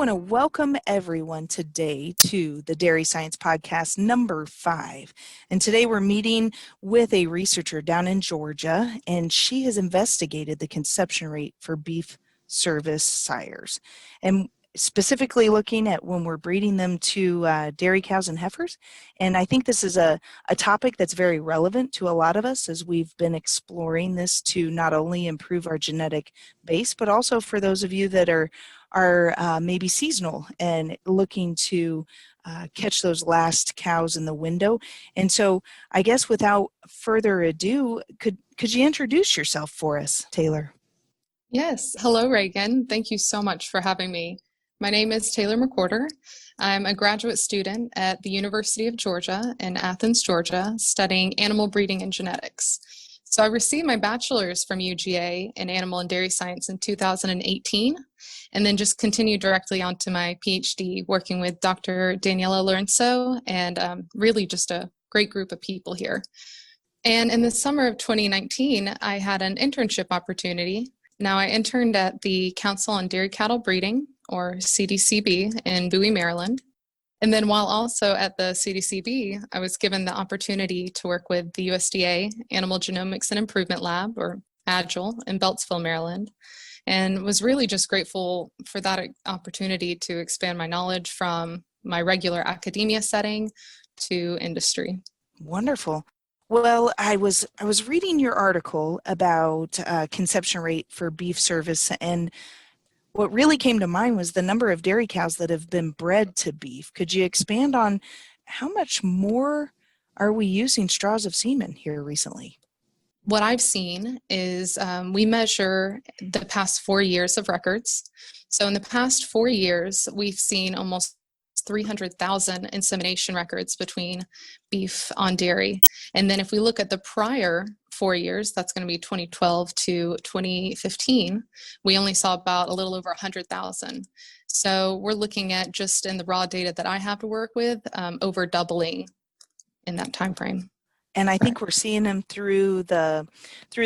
want to welcome everyone today to the Dairy Science Podcast number 5. And today we're meeting with a researcher down in Georgia, and she has investigated the conception rate for beef service sires. And specifically looking at when we're breeding them to dairy cows and heifers. And I think this is a topic that's very relevant to a lot of us as we've been exploring this to not only improve our genetic base, but also for those of you that are maybe seasonal and looking to catch those last cows in the window. And so I guess without further ado, could you introduce yourself for us, Taylor? Yes. Hello, Reagan. Thank you so much for having me. My name is Taylor McWhorter. I'm a graduate student at the University of Georgia in Athens, Georgia, studying animal breeding and genetics. So I received my bachelor's from UGA in animal and dairy science in 2018, and then just continued directly onto my PhD working with Dr. Daniela Lorenzo and really just a great group of people here. And in the summer of 2019, I had an internship opportunity. Now, I interned at the Council on Dairy Cattle Breeding, or CDCB, in Bowie, Maryland. And then while also at the CDCB, I was given the opportunity to work with the USDA Animal Genomics and Improvement Lab, or AGIL, in Beltsville, Maryland, and was really just grateful for that opportunity to expand my knowledge from my regular academia setting to industry. Wonderful. Well, I was reading your article about conception rate for beef service, and what really came to mind was the number of dairy cows that have been bred to beef. Could you expand on how much more are we using straws of semen here recently? What I've seen is we measure the past 4 years of records. So in the past 4 years, we've seen almost 300,000 insemination records between beef on dairy. And then if we look at the prior 4 years, that's going to be 2012 to 2015, we only saw about a little over 100,000. So we're looking at, just in the raw data that I have to work with, over doubling in that time frame. And I think we're seeing them through the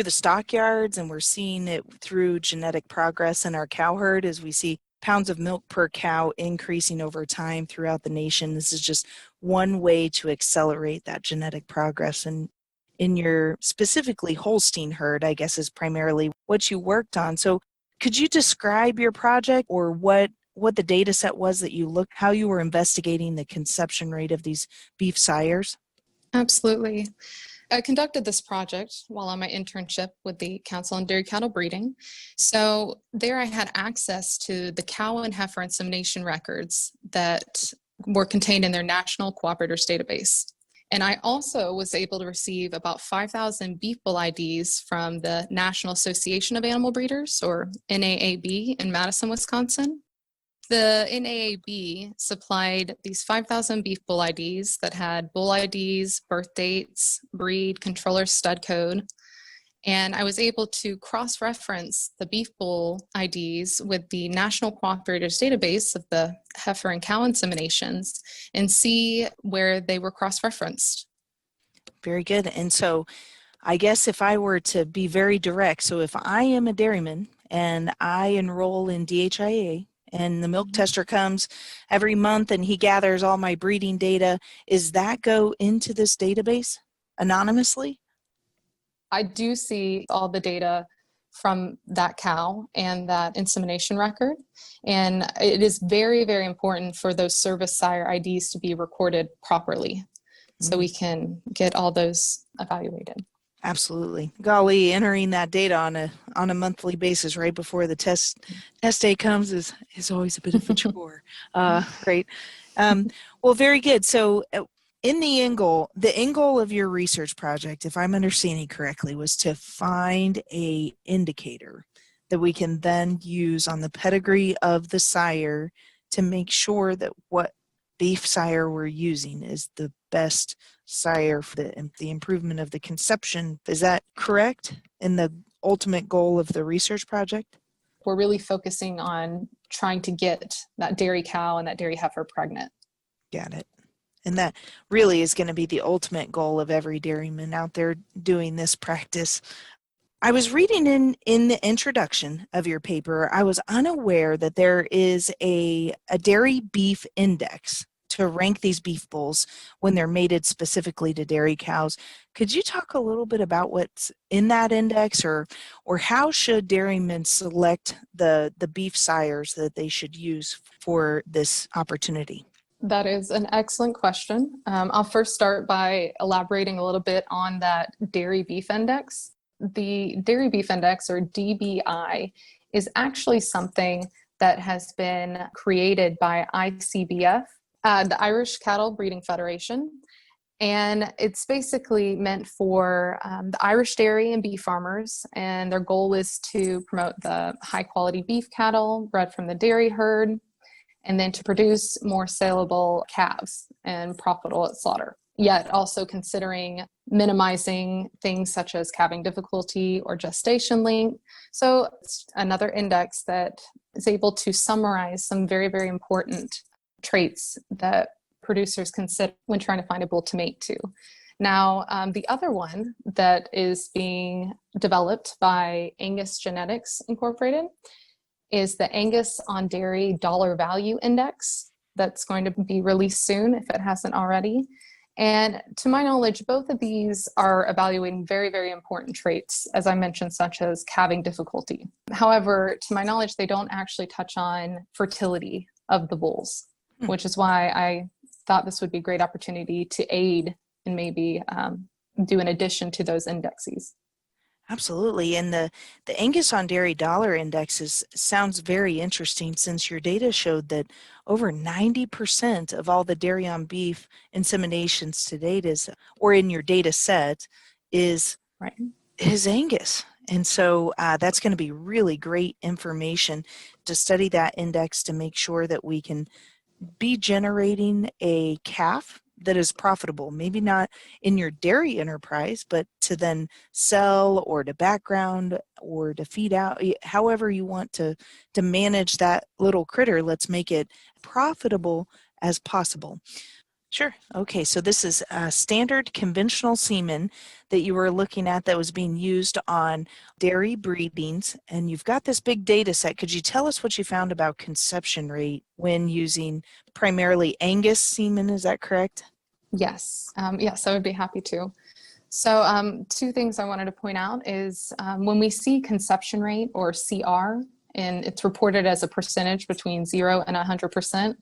stockyards, and we're seeing it through genetic progress in our cow herd as we see pounds of milk per cow increasing over time throughout the nation. This is just one way to accelerate that genetic progress. And in your specifically Holstein herd, I guess, is primarily what you worked on. So could you describe your project, or what the data set was that you looked, how you were investigating the conception rate of these beef sires? Absolutely. I conducted this project while on my internship with the Council on Dairy Cattle Breeding. So there I had access to the cow and heifer insemination records that were contained in their National Cooperators Database. And I also was able to receive about 5,000 beef bull IDs from the National Association of Animal Breeders, or NAAB, in Madison, Wisconsin. The NAAB supplied these 5,000 beef bull IDs that had bull IDs, birth dates, breed, controller stud code. And I was able to cross-reference the beef bull IDs with the National Cooperators Database of the heifer and cow inseminations and see where they were cross-referenced. Very good. And so I guess if I were to be very direct, so if I am a dairyman and I enroll in DHIA, and the milk tester comes every month and he gathers all my breeding data, is that go into this database anonymously? I do see all the data from that cow and that insemination record. And it is very, very important for those service sire IDs to be recorded properly so we can get all those evaluated. Absolutely. Golly, entering that data on a monthly basis right before the test day comes is always a bit of a chore. Great. Well, very good. So in the end goal of your research project, if I'm understanding correctly, was to find a indicator that we can then use on the pedigree of the sire to make sure that what beef sire we're using is the best sire for the improvement of the conception. Is that correct in the ultimate goal of the research project? We're really focusing on trying to get that dairy cow and that dairy heifer pregnant. Got it. And that really is going to be the ultimate goal of every dairyman out there doing this practice. I was reading in the introduction of your paper, I was unaware that there is a dairy beef index to rank these beef bulls when they're mated specifically to dairy cows. Could you talk a little bit about what's in that index, or how should dairymen select the beef sires that they should use for this opportunity? That is an excellent question. I'll first start by elaborating a little bit on that dairy beef index. The dairy beef index, or DBI, is actually something that has been created by ICBF, the Irish Cattle Breeding Federation. And it's basically meant for the Irish dairy and beef farmers. And their goal is to promote the high quality beef cattle bred from the dairy herd, and then to produce more saleable calves and profitable at slaughter, yet also considering minimizing things such as calving difficulty or gestation length. So it's another index that is able to summarize some very, very important traits that producers consider when trying to find a bull to mate to. Now, the other one that is being developed by Angus Genetics Incorporated is the Angus on Dairy Dollar Value Index that's going to be released soon if it hasn't already. And to my knowledge, both of these are evaluating very, very important traits, as I mentioned, such as calving difficulty. However, to my knowledge, they don't actually touch on fertility of the bulls, which is why I thought this would be a great opportunity to aid and maybe do an addition to those indexes. Absolutely. And the Angus on Dairy Dollar Index sounds very interesting, since your data showed that over 90% of all the dairy on beef inseminations to date or in your data set is Angus. And so that's going to be really great information to study that index to make sure that we can be generating a calf that is profitable, maybe not in your dairy enterprise, but to then sell or to background or to feed out, however you want to manage that little critter. Let's make it profitable as possible. Sure. Okay, so this is a standard conventional semen that you were looking at that was being used on dairy breedings, and you've got this big data set. Could you tell us what you found about conception rate when using primarily Angus semen? Is that correct? Yes, yes, I would be happy to. So two things I wanted to point out is when we see conception rate, or CR, and it's reported as a percentage between 0 and 100%.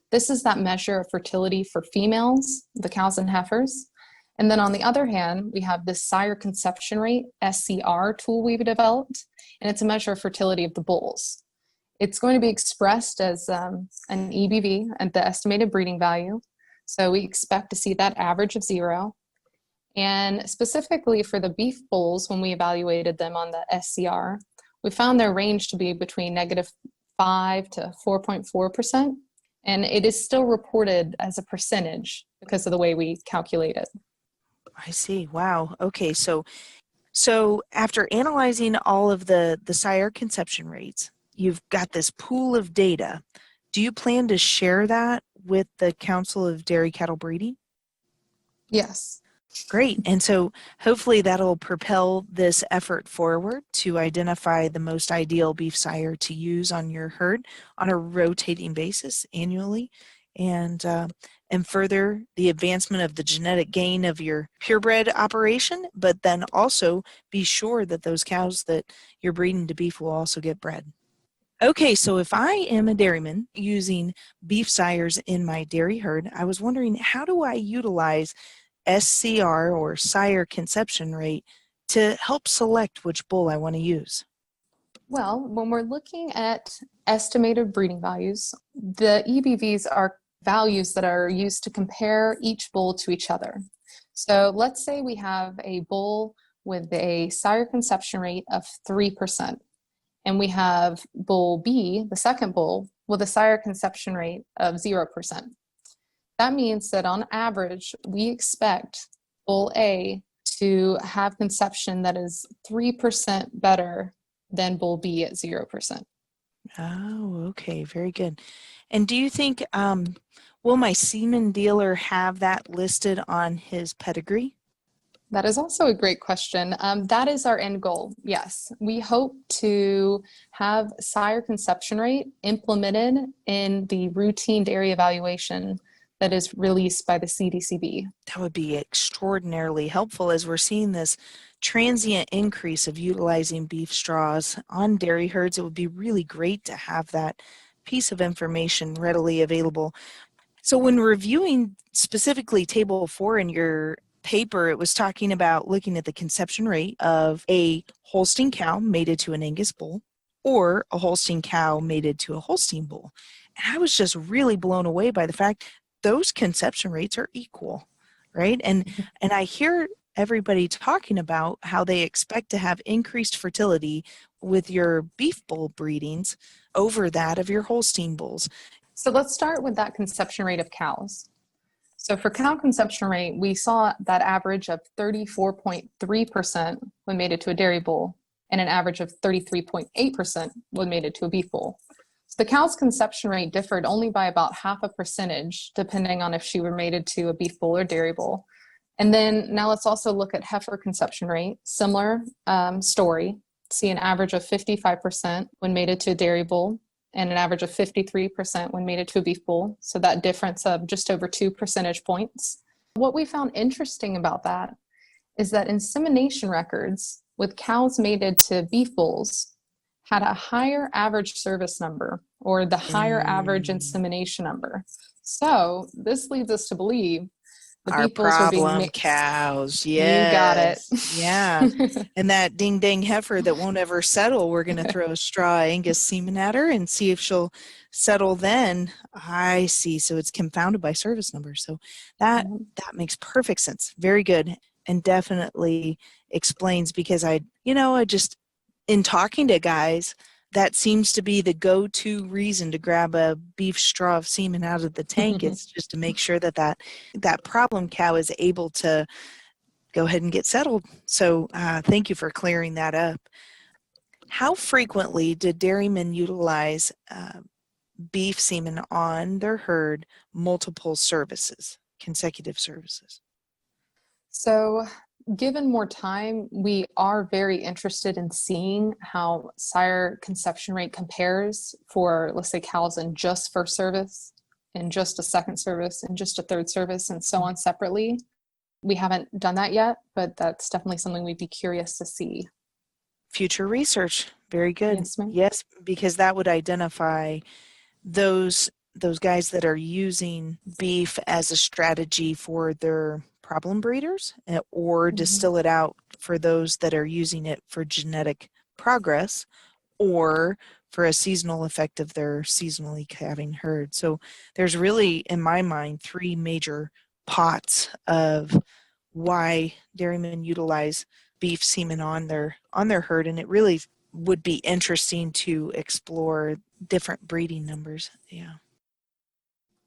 This is that measure of fertility for females, the cows and heifers. And then on the other hand, we have this sire conception rate, SCR tool we've developed, and it's a measure of fertility of the bulls. It's going to be expressed as an EBV, at the estimated breeding value. So we expect to see that average of 0. And specifically for the beef bulls, when we evaluated them on the SCR, we found their range to be between -5 to 4.4%. And it is still reported as a percentage because of the way we calculate it. I see. Wow. Okay. So after analyzing all of the sire conception rates, you've got this pool of data. Do you plan to share that with the Council of Dairy Cattle Breeding? Yes. Great. And so hopefully that'll propel this effort forward to identify the most ideal beef sire to use on your herd on a rotating basis annually, and further the advancement of the genetic gain of your purebred operation, but then also be sure that those cows that you're breeding to beef will also get bred. Okay, so if I am a dairyman using beef sires in my dairy herd, I was wondering, how do I utilize SCR, or sire conception rate, to help select which bull I want to use? Well, when we're looking at estimated breeding values, the EBVs are values that are used to compare each bull to each other. So let's say we have a bull with a sire conception rate of 3%, and we have bull B, the second bull, with a sire conception rate of 0%. That means that on average, we expect bull A to have conception that is 3% better than bull B at 0%. Oh, okay, very good. And do you think, will my semen dealer have that listed on his pedigree? That is also a great question. That is our end goal. Yes, we hope to have sire conception rate implemented in the routine dairy evaluation that is released by the CDCB. That would be extraordinarily helpful as we're seeing this transient increase of utilizing beef straws on dairy herds. It would be really great to have that piece of information readily available. So when reviewing specifically Table 4 in your paper, it was talking about looking at the conception rate of a Holstein cow mated to an Angus bull or a Holstein cow mated to a Holstein bull. And I was just really blown away by the fact those conception rates are equal, right? And I hear everybody talking about how they expect to have increased fertility with your beef bull breedings over that of your Holstein bulls. So let's start with that conception rate of cows. So for cow conception rate, we saw that average of 34.3% when mated to a dairy bull and an average of 33.8% when mated to a beef bull. So the cow's conception rate differed only by about half a percentage, depending on if she were mated to a beef bull or dairy bull. And then now let's also look at heifer conception rate. Similar story. See an average of 55% when mated to a dairy bull and an average of 53% when mated to a beef bull. So that difference of just over 2 percentage points. What we found interesting about that is that insemination records with cows mated to beef bulls had a higher average service number, or the higher average insemination number. So this leads us to believe the Our beef bulls were being problem cows. You got it. Yeah. And that ding dang heifer that won't ever settle, we're going to throw a straw Angus semen at her and see if she'll settle then. I see. So it's confounded by service number. So that makes perfect sense. Very good. And definitely explains, because I just, in talking to guys, that seems to be the go-to reason to grab a beef straw of semen out of the tank. It's just to make sure that that problem cow is able to go ahead and get settled. So thank you for clearing that up. How frequently did dairymen utilize beef semen on their herd multiple services, consecutive services? So given more time, we are very interested in seeing how sire conception rate compares for, let's say, cows in just first service, in just a second service, in just a third service, and so on separately. We haven't done that yet, but that's definitely something we'd be curious to see. Future research. Very good. Yes, ma'am. Yes, because that would identify those guys that are using beef as a strategy for their problem breeders, or distill it out for those that are using it for genetic progress or for a seasonal effect of their seasonally calving herd. So there's really, in my mind, 3 major pots of why dairymen utilize beef semen on their herd, and it really would be interesting to explore different breeding numbers. Yeah.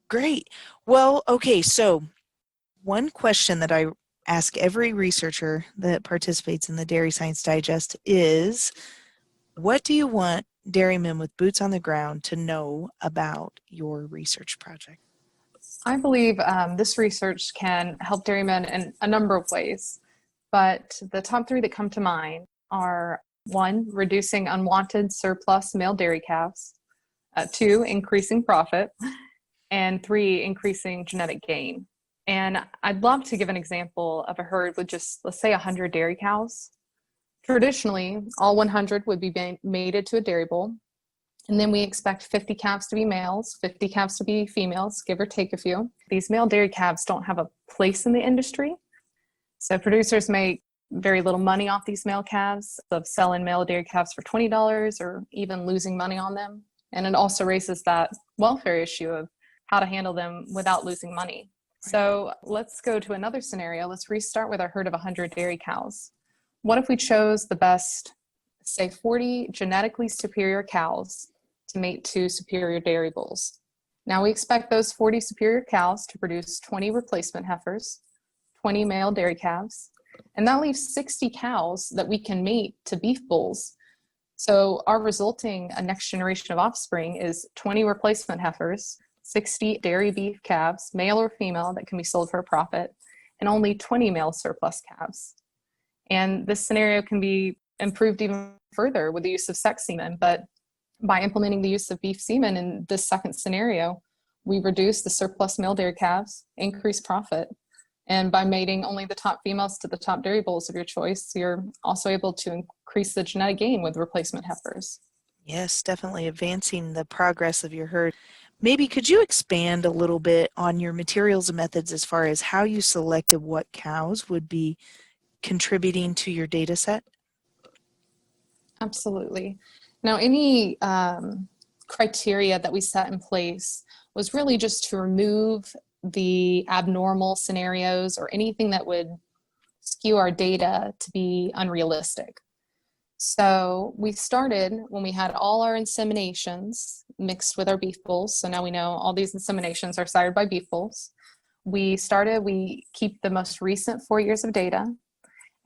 Great. Well, okay, so one question that I ask every researcher that participates in the Dairy Science Digest is, what do you want dairymen with boots on the ground to know about your research project? I believe this research can help dairymen in a number of ways, but the top 3 that come to mind are 1, reducing unwanted surplus male dairy calves, 2, increasing profit, and 3, increasing genetic gain. And I'd love to give an example of a herd with just, let's say, 100 dairy cows. Traditionally, all 100 would be mated to a dairy bull. And then we expect 50 calves to be males, 50 calves to be females, give or take a few. These male dairy calves don't have a place in the industry. So producers make very little money off these male calves, of selling male dairy calves for $20 or even losing money on them. And it also raises that welfare issue of how to handle them without losing money. So let's go to another scenario. Let's restart with our herd of 100 dairy cows. What if we chose the best, say, 40 genetically superior cows to mate to superior dairy bulls? Now we expect those 40 superior cows to produce 20 replacement heifers, 20 male dairy calves, and that leaves 60 cows that we can mate to beef bulls. So our resulting next generation of offspring is 20 replacement heifers, 60 dairy beef calves, male or female, that can be sold for a profit, and only 20 male surplus calves. And this scenario can be improved even further with the use of sex semen, but by implementing the use of beef semen in this second scenario, we reduce the surplus male dairy calves, increase profit. And by mating only the top females to the top dairy bulls of your choice, you're also able to increase the genetic gain with replacement heifers. Yes, definitely advancing the progress of your herd. Maybe could you expand a little bit on your materials and methods as far as how you selected what cows would be contributing to your data set? Absolutely. Now, any criteria that we set in place was really just to remove the abnormal scenarios or anything that would skew our data to be unrealistic. So we started when we had all our inseminations mixed with our beef bulls. So now we know all these inseminations are sired by beef bulls. We keep the most recent 4 years of data.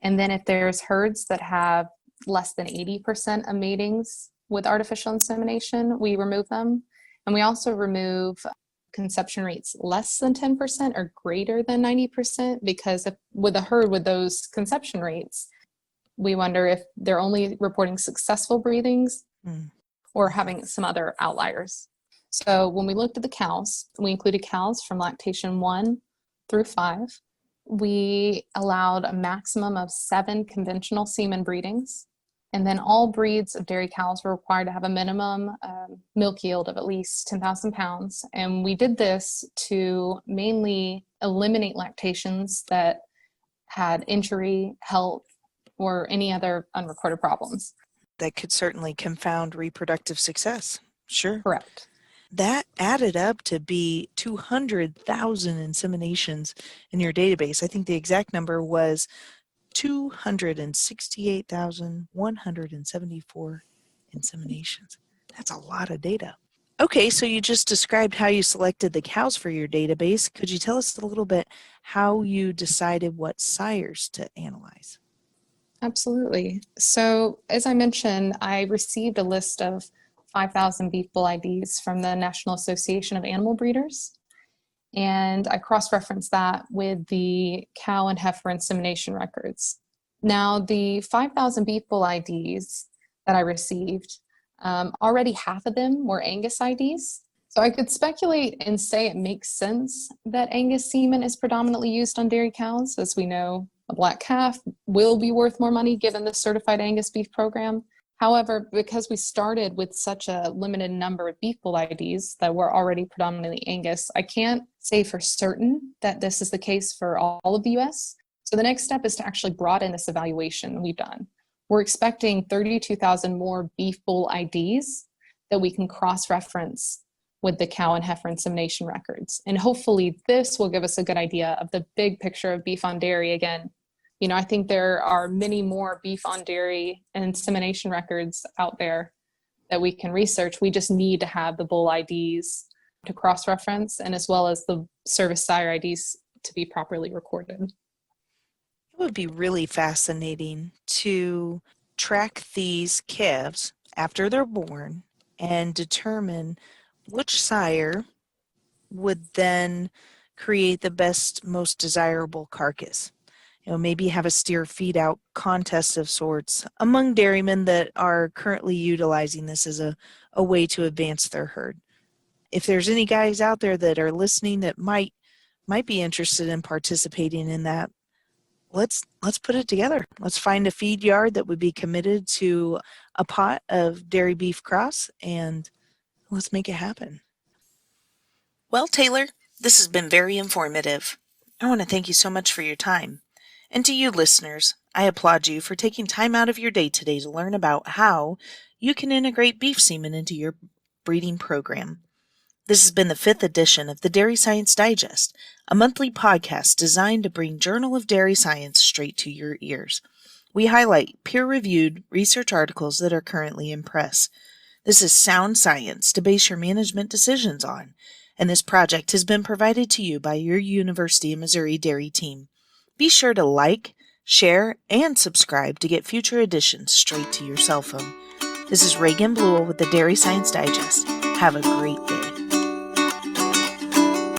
And then if there's herds that have less than 80% of matings with artificial insemination, we remove them. And we also remove conception rates less than 10% or greater than 90%, because with a herd with those conception rates, we wonder if they're only reporting successful breedings or having some other outliers. So when we looked at the cows, we included cows from lactation 1 through 5. We allowed a maximum of 7 conventional semen breedings. And then all breeds of dairy cows were required to have a minimum milk yield of at least 10,000 pounds. And we did this to mainly eliminate lactations that had injury, health, or any other unrecorded problems. That could certainly confound reproductive success. Sure. Correct. That added up to be 200,000 inseminations in your database. I think the exact number was 268,174 inseminations. That's a lot of data. Okay, so you just described how you selected the cows for your database. Could you tell us a little bit how you decided what sires to analyze? Absolutely. So as I mentioned, I received a list of 5,000 beef bull IDs from the National Association of Animal Breeders. And I cross-referenced that with the cow and heifer insemination records. Now, the 5,000 beef bull IDs that I received, already half of them were Angus IDs. So I could speculate and say it makes sense that Angus semen is predominantly used on dairy cows. As we know, a black calf will be worth more money given the certified Angus beef program. However, because we started with such a limited number of beef bull IDs that were already predominantly Angus, I can't say for certain that this is the case for all of the US. So the next step is to actually broaden this evaluation we've done. We're expecting 32,000 more beef bull IDs that we can cross-reference with the cow and heifer insemination records. And hopefully this will give us a good idea of the big picture of beef on dairy again. You know, I think there are many more beef on dairy and insemination records out there that we can research. We just need to have the bull IDs to cross-reference, and as well as the service sire IDs to be properly recorded. It would be really fascinating to track these calves after they're born and determine which sire would then create the best, most desirable carcass. You know, maybe have a steer feed out contest of sorts among dairymen that are currently utilizing this as a way to advance their herd. If there's any guys out there that are listening that might be interested in participating in that, let's put it together. Let's find a feed yard that would be committed to a pot of dairy beef cross, and let's make it happen. Well, Taylor, this has been very informative. I want to thank you so much for your time. And to you listeners, I applaud you for taking time out of your day today to learn about how you can integrate beef semen into your breeding program. This has been the 5th edition of the Dairy Science Digest, a monthly podcast designed to bring Journal of Dairy Science straight to your ears. We highlight peer-reviewed research articles that are currently in press. This is sound science to base your management decisions on, and this project has been provided to you by your University of Missouri Dairy team. Be sure to like, share, and subscribe to get future editions straight to your cell phone. This is Reagan Bluell with the Dairy Science Digest. Have a great day.